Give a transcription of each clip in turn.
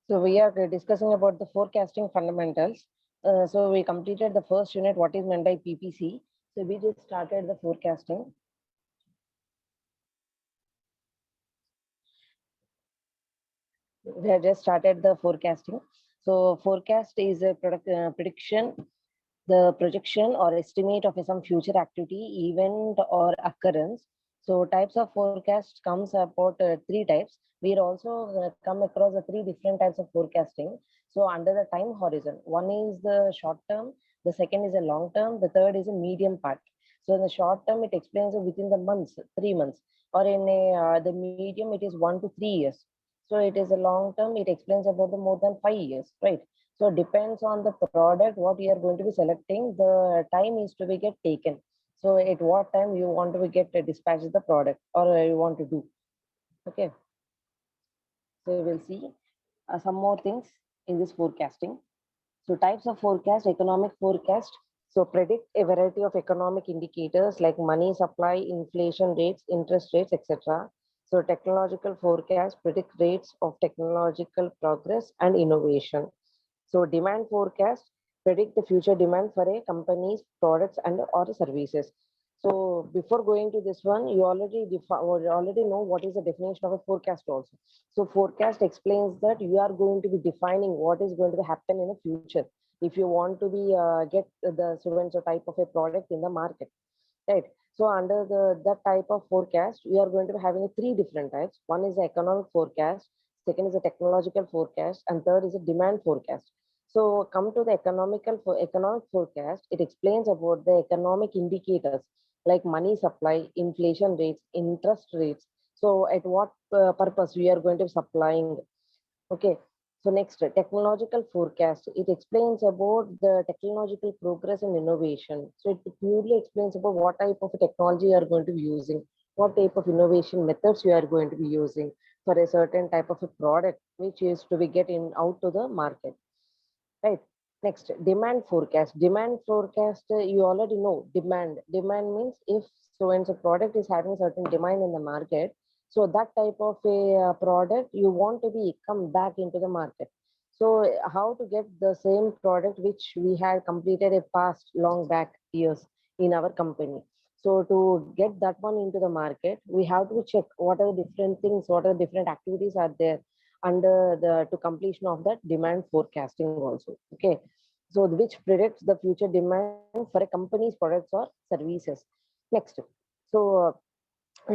So we are discussing about the forecasting fundamentals. So we completed the first unit, what is meant by PPC. So we just started the forecasting. We have just started the forecasting. So forecast is a prediction, the projection or estimate of some future activity, event or occurrence. So types of forecast comes about three types. We also come across the three different types of forecasting. So under the time horizon, one is the short term, the second is a long term, the third is a medium part. So in the short term, it explains within the months, 3 months, or in the medium, it is 1 to 3 years. So it is a long term, it explains about the more than 5 years, right? So depends on the product, what you are going to be selecting, the time is to be get taken. So at what time you want to be get dispatch the product or you want to do. Okay. So we'll see some more things in this forecasting. So types of forecast, economic forecast. So predict a variety of economic indicators like money supply, inflation rates, interest rates, etc. So technological forecast predict rates of technological progress and innovation. So demand forecast predict the future demand for a company's products and or services. So before going to this one, you already know what is the definition of a forecast also. So forecast explains that you are going to be defining what is going to happen in the future. If you want to be get the so type of a product in the market, right? So under that type of forecast, we are going to be having three different types. One is the economic forecast, second is a technological forecast, and third is a demand forecast. So come to the economic forecast, it explains about the economic indicators like money supply, inflation rates, interest rates. So at what purpose we are going to be supplying. Okay. So next, technological forecast. It explains about the technological progress and innovation. So it purely explains about what type of technology you are going to be using, what type of innovation methods you are going to be using for a certain type of a product which is to be getting out to the market. Right. Next, demand forecast. Demand forecast, you already know demand. Demand means if so when a product is having certain demand in the market, so that type of a product you want to be come back into the market. So how to get the same product which we had completed a past long back years in our company. So to get that one into the market, we have to check what are the different things, what are the different activities are there under the to completion of that demand forecasting also. Okay. So which predicts the future demand for a company's products or services. Next. So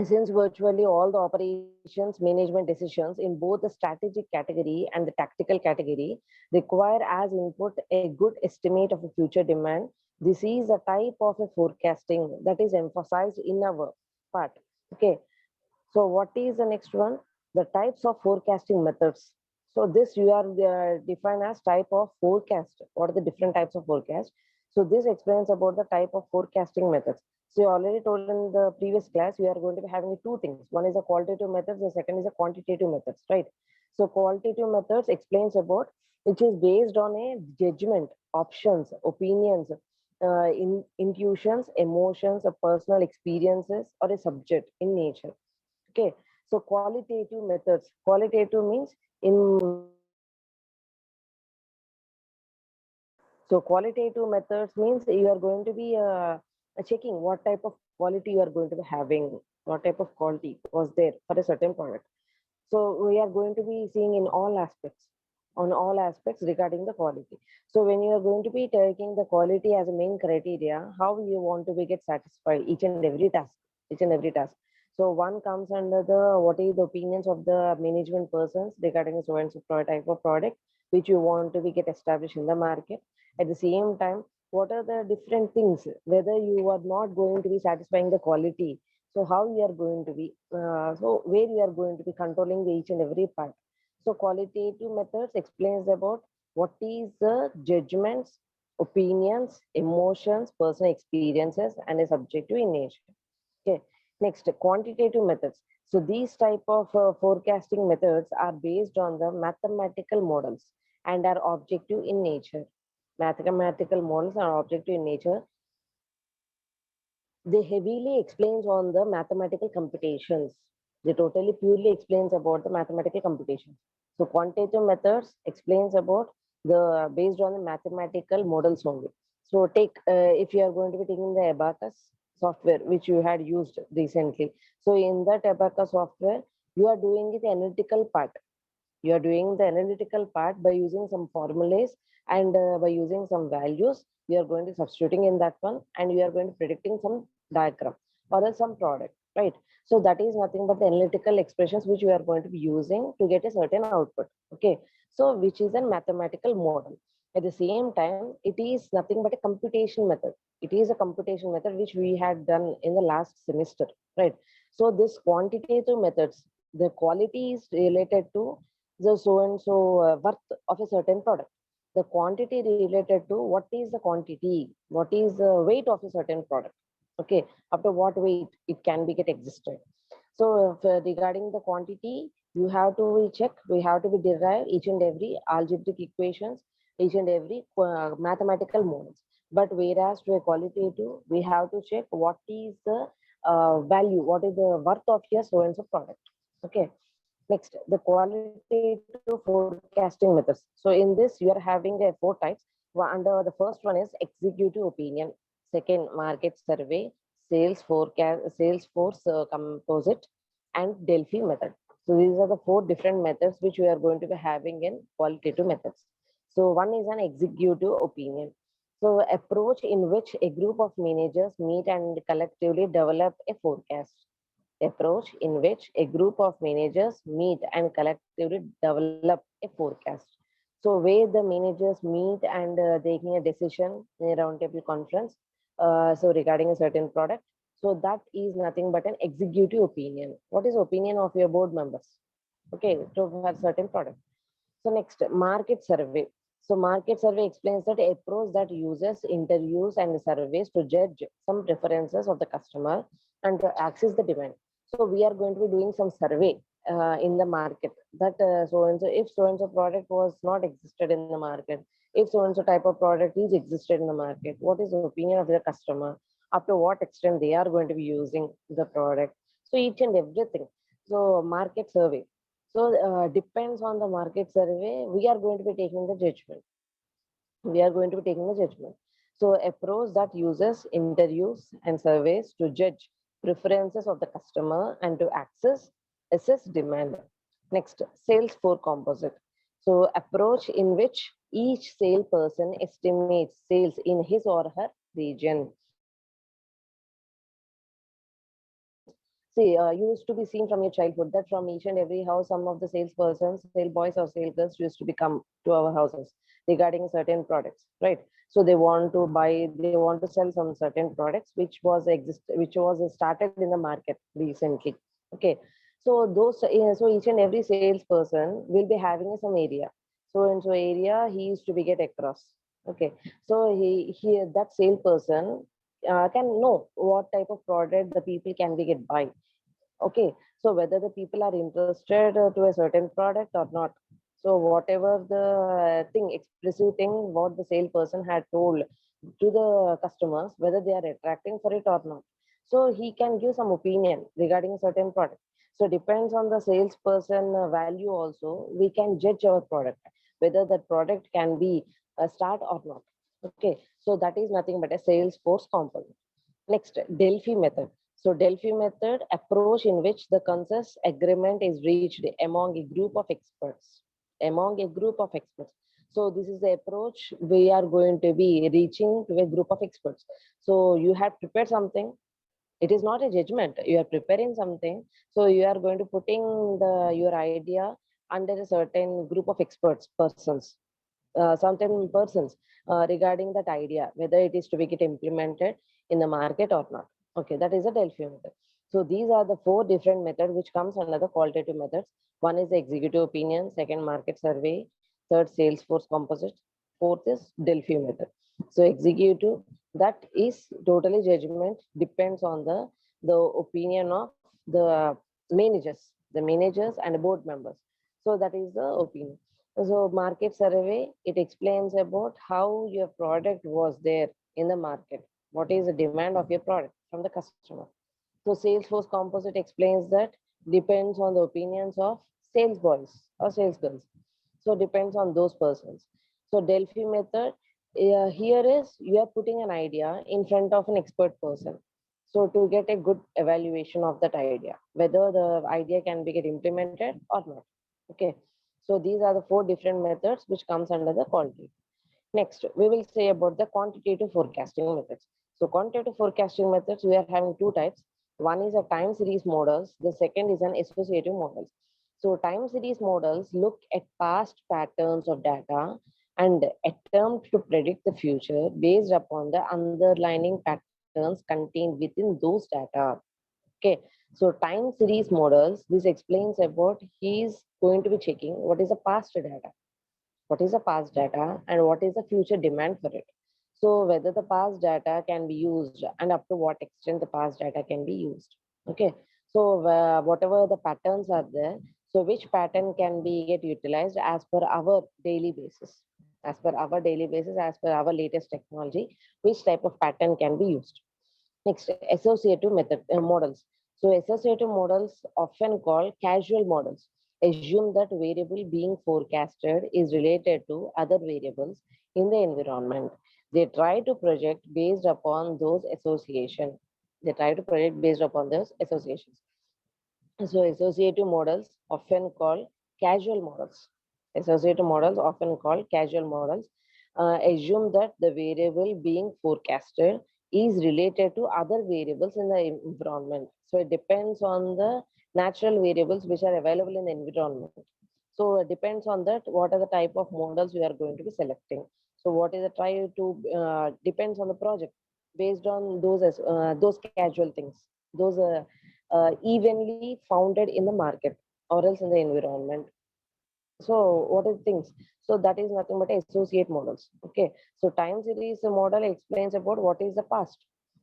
since virtually all the operations management decisions in both the strategic category and the tactical category require as input a good estimate of a future demand, this is a type of a forecasting that is emphasized in our part. Okay. So what is the next one? The types of forecasting methods. So this you are defined as type of forecast. What are the different types of forecast? So this explains about the type of forecasting methods. So you already told in the previous class, we are going to be having two things. One is a qualitative methods, the second is a quantitative methods, right? So qualitative methods explains about which is based on a judgment, options, opinions, intuitions, emotions, personal experiences, or a subject in nature. Okay, so qualitative methods. Qualitative means in so qualitative methods means you are going to be checking what type of quality you are going to be having, what type of quality was there for a certain product. So we are going to be seeing in all aspects, on all aspects regarding the quality. So when you are going to be taking the quality as a main criteria, how you want to be get satisfied each and every task, each and every task. So one comes under the what is the opinions of the management persons regarding so and so type of product which you want to be get established in the market. At the same time, what are the different things whether you are not going to be satisfying the quality, so how you are going to be so where you are going to be controlling the each and every part. So qualitative methods explains about what is the judgments, opinions, emotions, personal experiences, and a subjective in nature. Okay. Next, quantitative methods. So these type of forecasting methods are based on the mathematical models and are objective in nature. Mathematical models are objective in nature. They heavily explains on the mathematical computations. They totally purely explains about the mathematical computations. So quantitative methods explains about the based on the mathematical models only. So take if you are going to be taking the abacus software which you had used recently. So in that abacus software, you are doing the analytical part. You are doing the analytical part by using some formulas and by using some values. You are going to substituting in that one, and you are going to predicting some diagram or else some product, right? So that is nothing but the analytical expressions which you are going to be using to get a certain output. Okay, so which is a mathematical model. At the same time, it is nothing but a computation method. It is a computation method which we had done in the last semester, right? So this quantitative methods, the quality is related to the so and so worth of a certain product. The quantity related to what is the quantity, what is the weight of a certain product. Okay, after what weight it can be get existed. So regarding the quantity, you have to check, we have to be derive each and every algebraic equations, each and every mathematical models. But whereas to a qualitative, we have to check what is the value, what is the worth of your so and so product. Okay. Next, the qualitative forecasting methods. So in this, you are having four types. Under the first one is executive opinion. Second, market survey, sales forecast, Salesforce composite, and Delphi method. So these are the four different methods which we are going to be having in qualitative methods. So one is an executive opinion. So approach in which a group of managers meet and collectively develop a forecast. Approach in which a group of managers meet and collectively develop a forecast. So where the managers meet and taking a decision in a roundtable conference, so regarding a certain product. So that is nothing but an executive opinion. What is opinion of your board members? Okay, to for certain product. So next, market survey. So market survey explains that approach that uses interviews and surveys to judge some preferences of the customer and to access the demand. So we are going to be doing some survey in the market that so and so, if so and so product was not existed in the market, if so and so type of product is existed in the market, what is the opinion of the customer? Up to what extent they are going to be using the product? So each and everything. So market survey. So depends on the market survey, we are going to be taking the judgment. We are going to be taking the judgment. So approach that uses interviews and surveys to judge preferences of the customer and to assess demand. Next, sales for composite. So approach in which each salesperson estimates sales in his or her region. See, used to be seen from your childhood that from each and every house, some of the salespersons, sale boys or sale girls used to become to our houses regarding certain products, right? So they want to buy, they want to sell some certain products which was started in the market recently. Okay, so those, so each and every salesperson will be having some area. So in so area, he used to be get across. Okay, so he that salesperson can know what type of product the people can be get buy. Okay, so whether the people are interested to a certain product or not. So whatever the thing, expressive thing, what the salesperson had told to the customers, whether they are attracting for it or not. So he can give some opinion regarding certain product. So depends on the salesperson value also, we can judge our product, whether that product can be a start or not. Okay, so that is nothing but a sales force component. Next, Delphi method. So Delphi method approach in which the consensus agreement is reached among a group of experts. Among a group of experts. So this is the approach we are going to be reaching to a group of experts. So you have prepared something. It is not a judgment. You are preparing something. So you are going to putting your idea under a certain group of experts, certain persons regarding that idea, whether it is to be get implemented in the market or not. Okay, that is a Delphi method. So these are the four different methods which comes under the qualitative methods. One is the executive opinion, second market survey, third Salesforce composite, fourth is Delphi method. So executive, that is totally judgment, depends on the opinion of the managers and board members. So that is the opinion. So market survey, it explains about how your product was there in the market. What is the demand of your product from the customer? So Salesforce composite explains that depends on the opinions of sales boys or sales girls. So depends on those persons. So Delphi method, here is you are putting an idea in front of an expert person. So to get a good evaluation of that idea, whether the idea can be get implemented or not. Okay. So these are the four different methods which comes under the quality. Next, we will say about the quantitative forecasting methods. So quantitative forecasting methods, we are having two types. One is a time series models. The second is an associative models. So time series models look at past patterns of data and attempt to predict the future based upon the underlying patterns contained within those data. Okay, so time series models, this explains about he is going to be checking what is the past data, what is the past data and what is the future demand for it. So whether the past data can be used and up to what extent the past data can be used. Okay, so whatever the patterns are there, so which pattern can be get utilized as per our daily basis, as per our daily basis, as per our latest technology, which type of pattern can be used. Next, associative models. So associative models, often called causal models, assume that variable being forecasted is related to other variables in the environment. They try to project based upon those associations. They try to project based upon those associations. So associative models, often called causal models. Associative models, often called causal models, assume that the variable being forecasted is related to other variables in the environment. So it depends on the natural variables which are available in the environment. So it depends on that what are the type of models we are going to be selecting. So what is the try to depends on the project based on those casual things, those evenly founded in the market or else in the environment. So what are things? So that is nothing but associate models. Okay. So time series model explains about what is the past.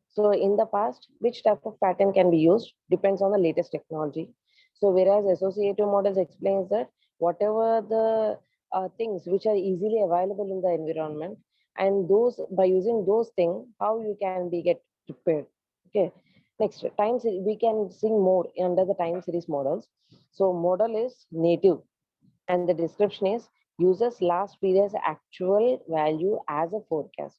So in the past, which type of pattern can be used depends on the latest technology. So whereas associative models explains that whatever the things which are easily available in the environment, and those by using those things, how you can be get prepared. Okay. Next, we can sing more under the time series models. So model is native and the description is uses last period's actual value as a forecast.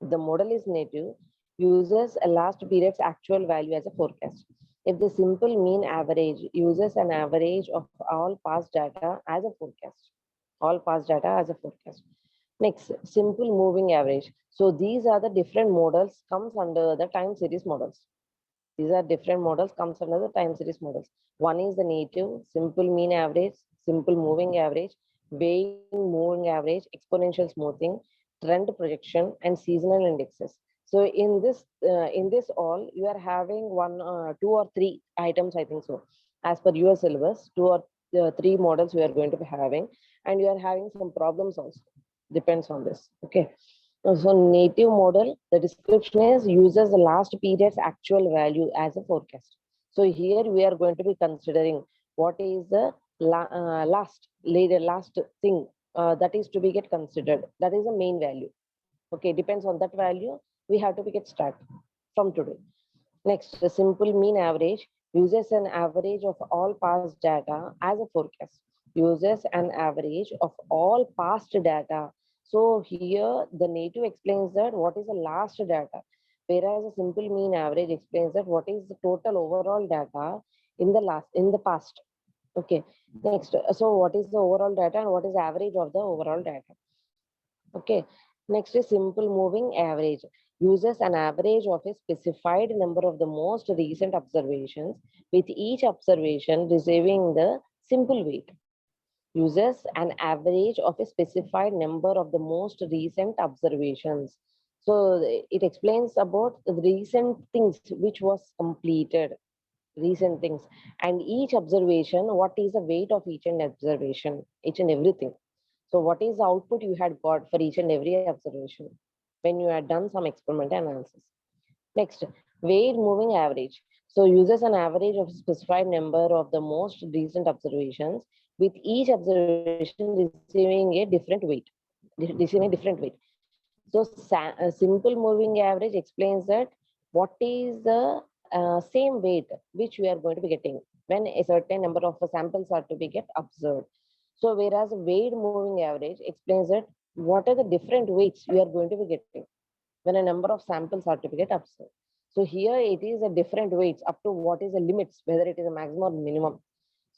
The model is native, uses a last period's actual value as a forecast. If the simple mean average uses an average of all past data as a forecast. All past data as a forecast. Next, simple moving average. So these are the different models comes under the time series models. These are different models comes under the time series models. One is the native, simple mean average, simple moving average, weighing moving average, exponential smoothing, trend projection, and seasonal indexes. So in this all, you are having two or three items, I think so. As per your syllabus, two or three models we are going to be having, and you are having some problems also. Depends on this. Okay. So native model, the description is uses the last period's actual value as a forecast. So here we are going to be considering what is the last thing that is to be get considered. That is the main value. Okay, depends on that value. We have to be get start from today. Next, the simple mean average uses an average of all past data as a forecast. Uses an average of all past data. So here the native explains that what is the last data, whereas a simple mean average explains that what is the total overall data in the past. Okay. Next, so what is the overall data and what is the average of the overall data? Okay. Next is simple moving average. Uses an average of a specified number of the most recent observations, with each observation receiving the simple weight. Uses an average of a specified number of the most recent observations. So it explains about the recent things which was completed, recent things, and each observation, what is the weight of each and observation, each and everything. So what is the output you had got for each and every observation when you had done some experimental analysis? Next, weight moving average. So uses an average of a specified number of the most recent observations, with each observation receiving a different weight. Receiving a different weight. So a simple moving average explains that what is the same weight which we are going to be getting when a certain number of samples are to be get observed. So whereas weight moving average explains that what are the different weights we are going to be getting when a number of samples are to be get observed. So here it is a different weights up to what is the limits, whether it is a maximum or minimum.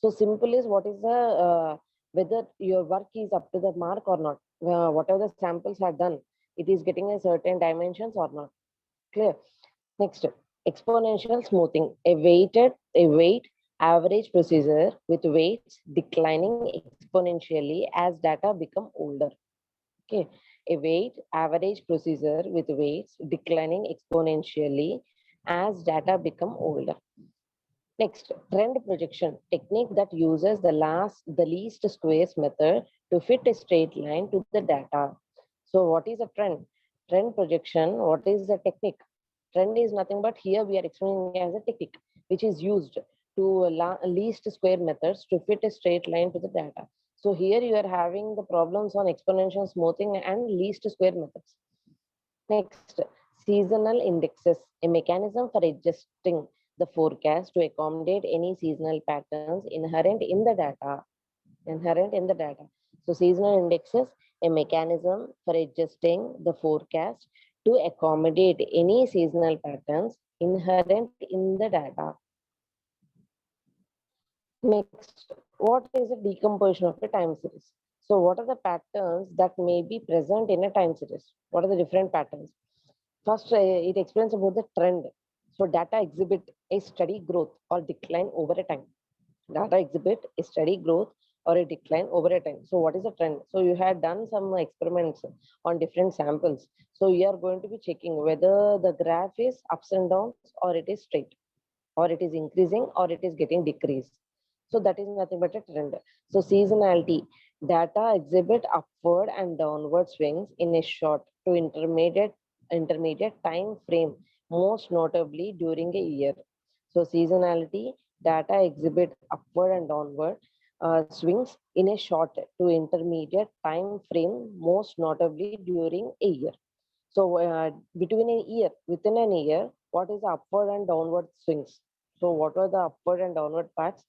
So simple is what is the whether your work is up to the mark or not. Whatever the samples are done, it is getting a certain dimensions or not. Clear. Next, exponential smoothing, a weight average procedure with weights declining exponentially as data become older. Okay, a weight average procedure with weights declining exponentially as data become older. Next, trend projection technique that uses the least squares method to fit a straight line to the data. So what is a trend? Trend projection, what is the technique? Trend is nothing but here we are explaining as a technique which is used to least square methods to fit a straight line to the data. So here you are having the problems on exponential smoothing and least square methods. Next, seasonal indexes, a mechanism for adjusting the forecast to accommodate any seasonal patterns inherent in the data. So seasonal indexes, a mechanism for adjusting the forecast to accommodate any seasonal patterns inherent in the data. Next, what is a decomposition of a time series? So what are the patterns that may be present in a time series? What are the different patterns? First, it explains about the trend. So data exhibit a steady growth or decline over a time. Data exhibit a steady growth or a decline over a time. So what is the trend? So you had done some experiments on different samples. So you are going to be checking whether the graph is ups and downs or it is straight, or it is increasing or it is getting decreased. So that is nothing but a trend. So seasonality, data exhibit upward and downward swings in a short to intermediate time frame, most notably during a year. So seasonality, data exhibit upward and downward swings in a short to intermediate time frame, most notably during a year. So between a year, within an year, what is the upward and downward swings? So what are the upward and downward parts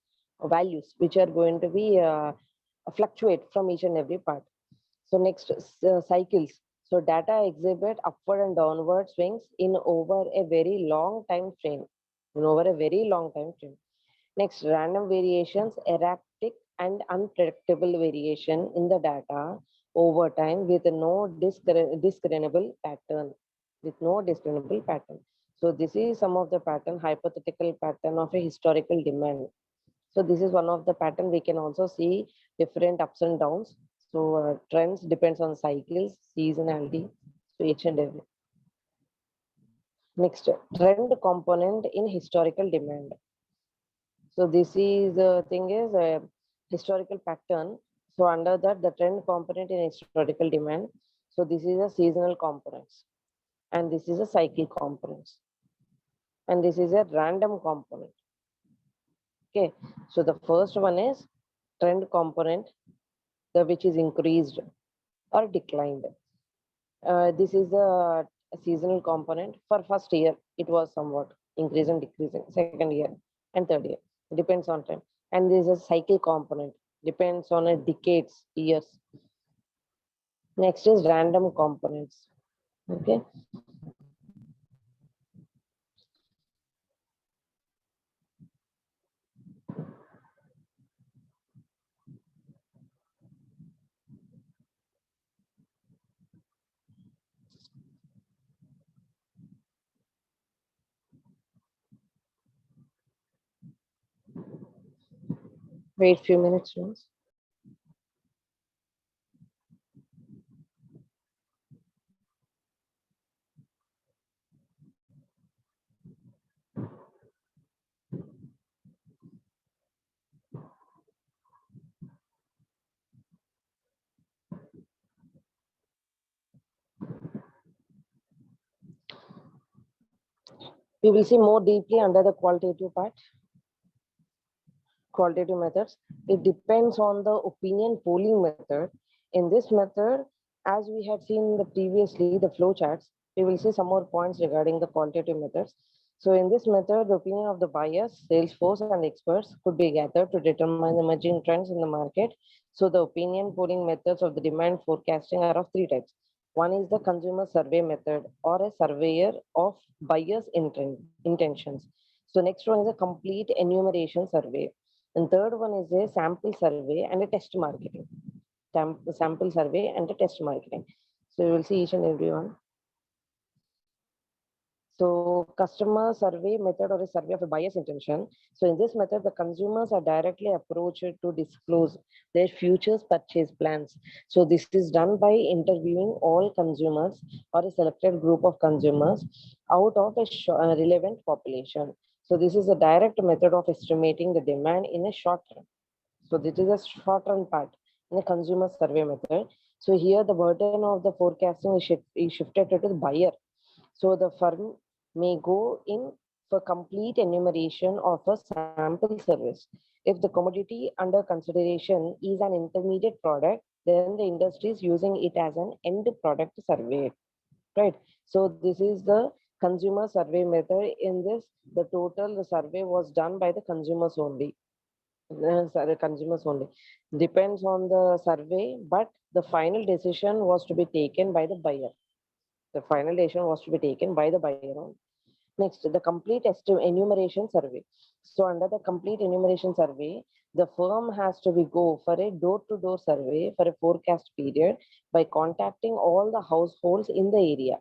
values which are going to be fluctuate from each and every part? So next, cycles. So data exhibit upward and downward swings in over a very long time frame. In over a very long time frame. Next, random variations, erratic and unpredictable variation in the data over time with no discernible pattern. With no discernible pattern. So this is some of the pattern, hypothetical pattern of a historical demand. So this is one of the pattern. We can also see different ups and downs. So trends depends on cycles, seasonality, so each and every. Next, trend component in historical demand. So this is the thing is a historical pattern. So under that, the trend component in historical demand. So this is a seasonal components, and this is a cycle components, and this is a random component. Okay, so the first one is trend component, the which is increased or declined. This is the seasonal component. For first year, it was somewhat increasing, decreasing. Second year and third year, it depends on time. And this is a cycle component, depends on a decades, years. Next is random components. Okay. Wait few minutes, please. We will see more deeply under the qualitative part. Qualitative methods. It depends on the opinion polling method. In this method, as we had seen the previously, the flow charts, we will see some more points regarding the qualitative methods. So in this method, the opinion of the buyers, sales force, and experts could be gathered to determine the emerging trends in the market. So the opinion polling methods of the demand forecasting are of three types. One is the consumer survey method or a surveyor of buyers' intentions. So next one is a complete enumeration survey. And third one is a sample survey and a test marketing. Sample survey and a test marketing. So you will see each and every one. So customer survey method or a survey of a buyer's intention. So in this method, the consumers are directly approached to disclose their futures purchase plans. So this is done by interviewing all consumers or a selected group of consumers out of a relevant population. So this is a direct method of estimating the demand in a short run. So this is a short run part in a consumer survey method. So here the burden of the forecasting is shifted to the buyer. So the firm may go in for complete enumeration of a sample service. If the commodity under consideration is an intermediate product, then the industry is using it as an end product survey, right? So this is the consumer survey method. In this, the survey was done by the consumers only. Consumers only. Depends on the survey, but the final decision was to be taken by the buyer. The final decision was to be taken by the buyer only. Next, the complete enumeration survey. So under the complete enumeration survey, the firm has to be go for a door-to-door survey for a forecast period by contacting all the households in the area.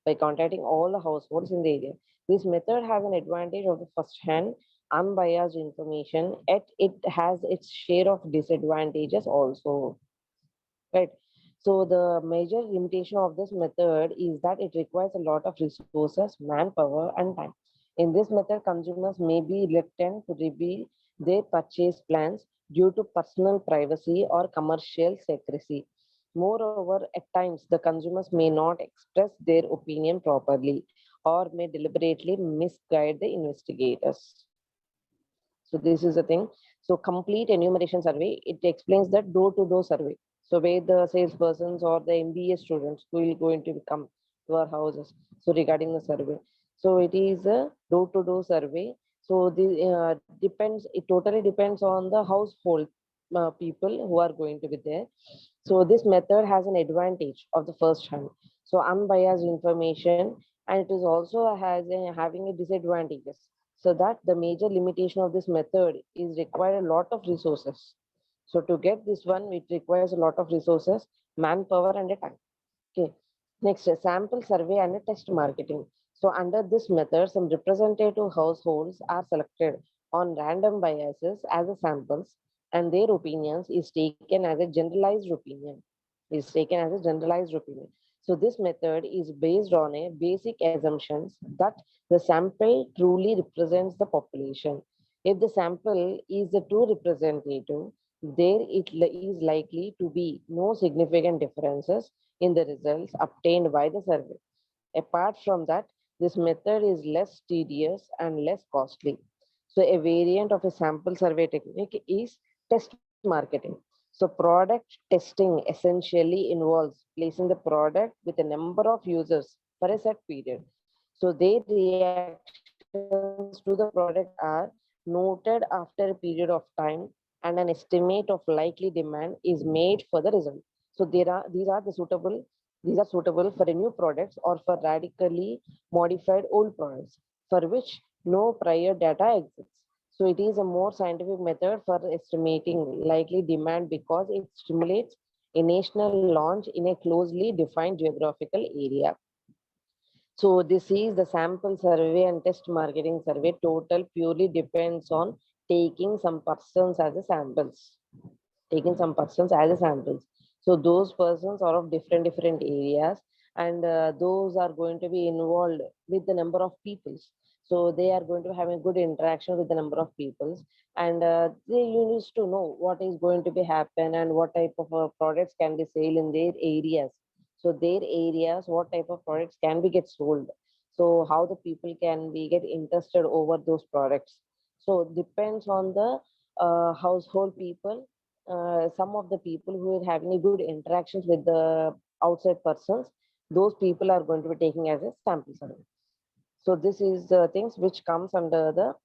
By contacting all the households in the area. This method has an advantage of the first-hand, unbiased information, yet it has its share of disadvantages also. Right. So the major limitation of this method is that it requires a lot of resources, manpower, and time. In this method, consumers may be reluctant to reveal their purchase plans due to personal privacy or commercial secrecy. Moreover, at times, the consumers may not express their opinion properly or may deliberately misguide the investigators. So this is the thing. So complete enumeration survey, it explains that door-to-door survey. So where the salespersons or the MBA students who will going to come to our houses. So regarding the survey. So it is a door-to-door survey. So the it totally depends on the household people who are going to be there. So this method has an advantage of the first hand. So unbiased information, and it is also having a disadvantages. So that the major limitation of this method is require a lot of resources. So to get this one, it requires a lot of resources, manpower, and a time. Okay. Next, a sample survey and a test marketing. So under this method, some representative households are selected on random biases as a samples, and their opinions is taken as a generalized opinion. Is taken as a generalized opinion. So this method is based on a basic assumptions that the sample truly represents the population. If the sample is the true representative, there is likely to be no significant differences in the results obtained by the survey. Apart from that, this method is less tedious and less costly. So a variant of a sample survey technique is test marketing. So product testing essentially involves placing the product with a number of users for a set period. So their reactions to the product are noted after a period of time, and an estimate of likely demand is made for the result. So these are suitable for a new products or for radically modified old products for which no prior data exists. So it is a more scientific method for estimating likely demand because it stimulates a national launch in a closely defined geographical area. So this is the sample survey and test marketing survey. Total purely depends on taking some persons as a samples. Taking some persons as a samples. So those persons are of different areas, and those are going to be involved with the number of peoples. So they are going to have a good interaction with the number of peoples, and they used to know what is going to be happen and what type of products can be sold in their areas. So their areas, what type of products can be get sold. So how the people can be get interested over those products. So depends on the household people. Some of the people who are having a good interactions with the outside persons, those people are going to be taking as a sample survey. So this is things which comes under the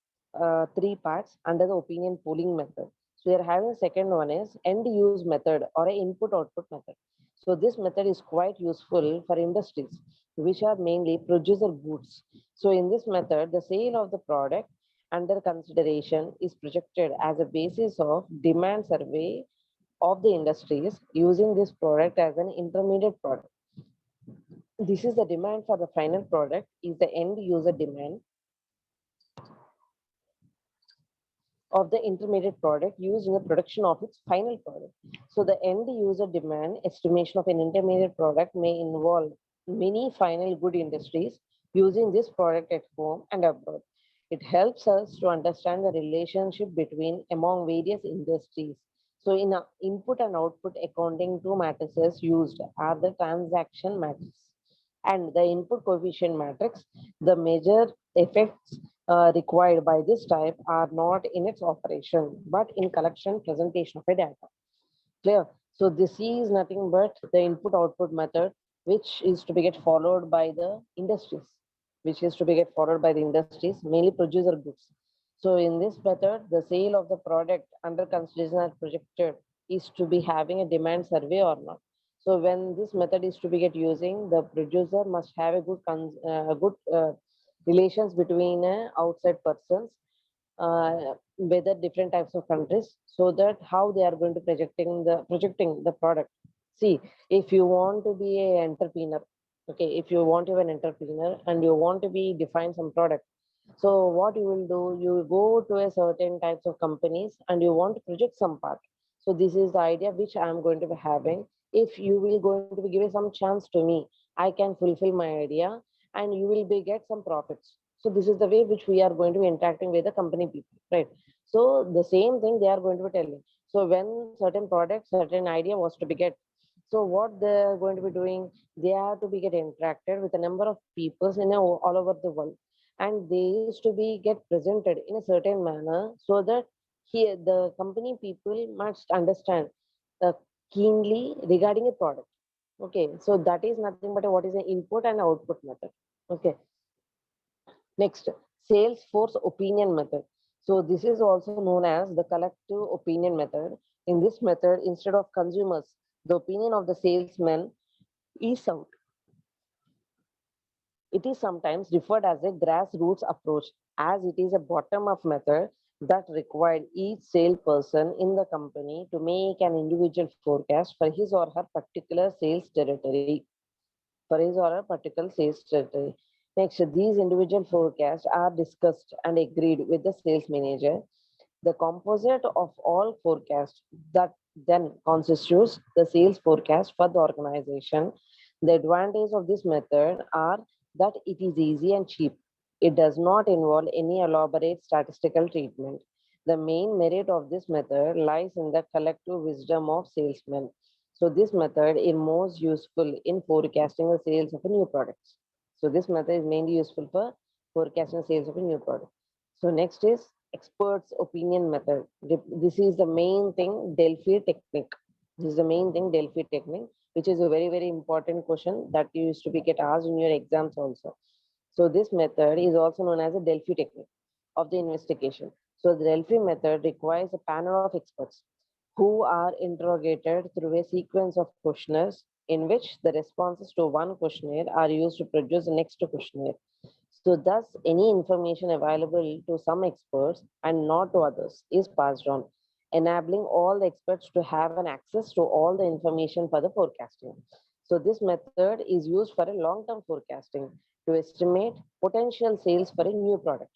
three parts under the opinion polling method. So we are having second one is end use method or a input output method. So this method is quite useful for industries which are mainly producer goods. So in this method, the sale of the product under consideration is projected as a basis of demand survey of the industries using this product as an intermediate product. This is the demand for the final product is the end user demand of the intermediate product used in the production of its final product. So the end user demand estimation of an intermediate product may involve many final good industries using this product at home and abroad. It helps us to understand the relationship between among various industries. So in input and output accounting, two matrices used are the transaction matrix and the input coefficient matrix. The major effects required by this type are not in its operation, but in collection presentation of a data. Clear? So this is nothing but the input output method, which is to be get followed by the industries, mainly producer goods. So in this method, the sale of the product under consideration as projected is to be having a demand survey or not. So when this method is to be get using, the producer must have a good relations between outside persons, whether different types of countries, so that how they are going to projecting the product. See, if you want to be a entrepreneur, okay, if you want to be an entrepreneur and you want to be define some product, so what you will do, you will go to a certain types of companies and you want to project some part. So this is the idea which I am going to be having. If you will going to be giving some chance to me, I can fulfill my idea and you will be get some profits. So this is the way which we are going to be interacting with the company people, right? So the same thing they are going to be telling. So when certain product, certain idea was to be get, so what they are going to be doing, they have to be get interacted with a number of peoples in all over the world, and they used to be get presented in a certain manner so that here the company people must understand uh, keenly regarding a product. Okay, so that is nothing but what is the input and output method. Okay, next, sales force opinion method. So this is also known as the collective opinion method. In this method, instead of consumers, the opinion of the salesman is out. It is sometimes referred as a grassroots approach, as it is a bottom-up method that required each salesperson in the company to make an individual forecast for his or her particular sales territory. Next, these individual forecasts are discussed and agreed with the sales manager. The composite of all forecasts that then constitutes the sales forecast for the organization. The advantage of this method are that it is easy and cheap. It does not involve any elaborate statistical treatment. The main merit of this method lies in the collective wisdom of salesmen. So this method is most useful in forecasting the sales of a new products. So this method is mainly useful for forecasting sales of a new product. So next is experts opinion method. This is the main thing, Delphi technique. This is the main thing, Delphi technique, which is a very, very important question that used to be get asked in your exams also. So this method is also known as a Delphi technique of the investigation. So the Delphi method requires a panel of experts who are interrogated through a sequence of questionnaires in which the responses to one questionnaire are used to produce the next questionnaire. So thus any information available to some experts and not to others is passed on, enabling all the experts to have an access to all the information for the forecasting. So this method is used for a long-term forecasting to estimate potential sales for a new product.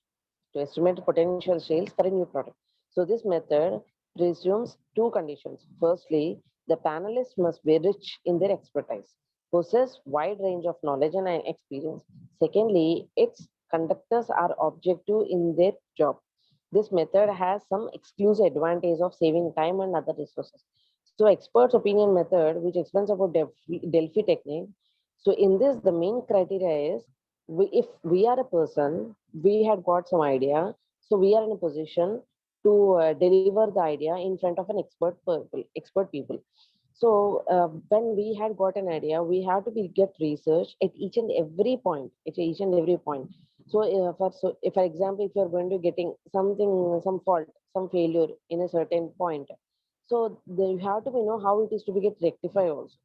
To estimate potential sales for a new product. So this method presumes two conditions. Firstly, the panelists must be rich in their expertise, possess wide range of knowledge and experience. Secondly, its conductors are objective in their job. This method has some exclusive advantage of saving time and other resources. So experts opinion method, which explains about Delphi technique. So in this, the main criteria is if we are a person, we had got some idea, so we are in a position to deliver the idea in front of an expert people. So when we had got an idea, we have to be get research at each and every point. At each and every point. So for example, if you're going to getting something, some fault, some failure in a certain point, so you have to know how it is to be get rectified also.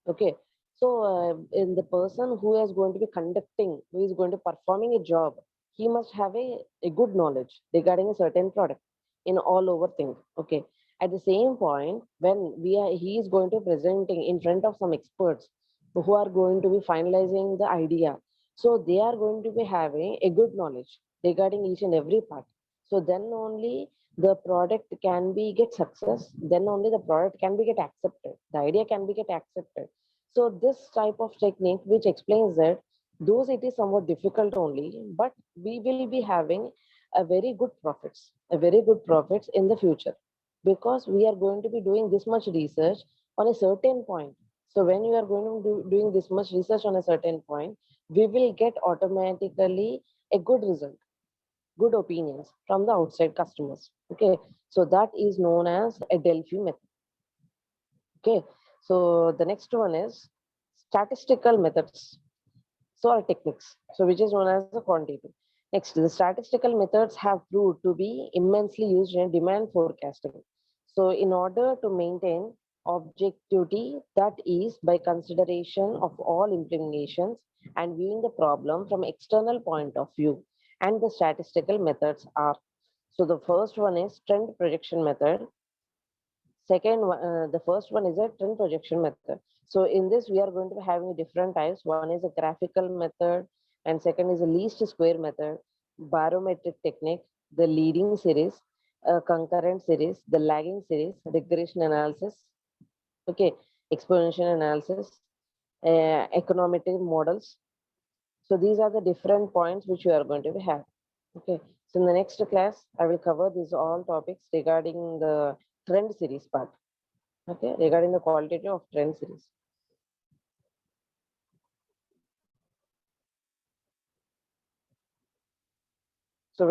Okay. So in the person who is going to be conducting, who is going to performing a job, he must have a good knowledge regarding a certain product in all over thing. Okay. At the same point, when he is going to presenting in front of some experts who are going to be finalizing the idea, so they are going to be having a good knowledge regarding each and every part. So then only the product can be get success. Then only the product can be get accepted. The idea can be get accepted. So this type of technique, which explains that those it is somewhat difficult only, but we will be having a very good profits in the future, because we are going to be doing this much research on a certain point. So when you are going to doing this much research on a certain point, we will get automatically a good result, good opinions from the outside customers. Okay, so that is known as a Delphi method. Okay, so the next one is statistical methods, so are techniques, so which is known as the quantitative. Next, the statistical methods have proved to be immensely used in demand forecasting. So in order to maintain objectivity, that is by consideration of all implications and viewing the problem from external point of view, and the statistical methods are, so the first one is trend projection method. The first one is a trend projection method. So in this, we are going to be having different types. One is a graphical method, and second is a least square method, barometric technique, the leading series, concurrent series, the lagging series, regression analysis, okay, exponential analysis, econometric models. So these are the different points which we are going to have. Okay. So in the next class, I will cover these all topics regarding the trend series part. Okay, regarding the qualitative of trend series.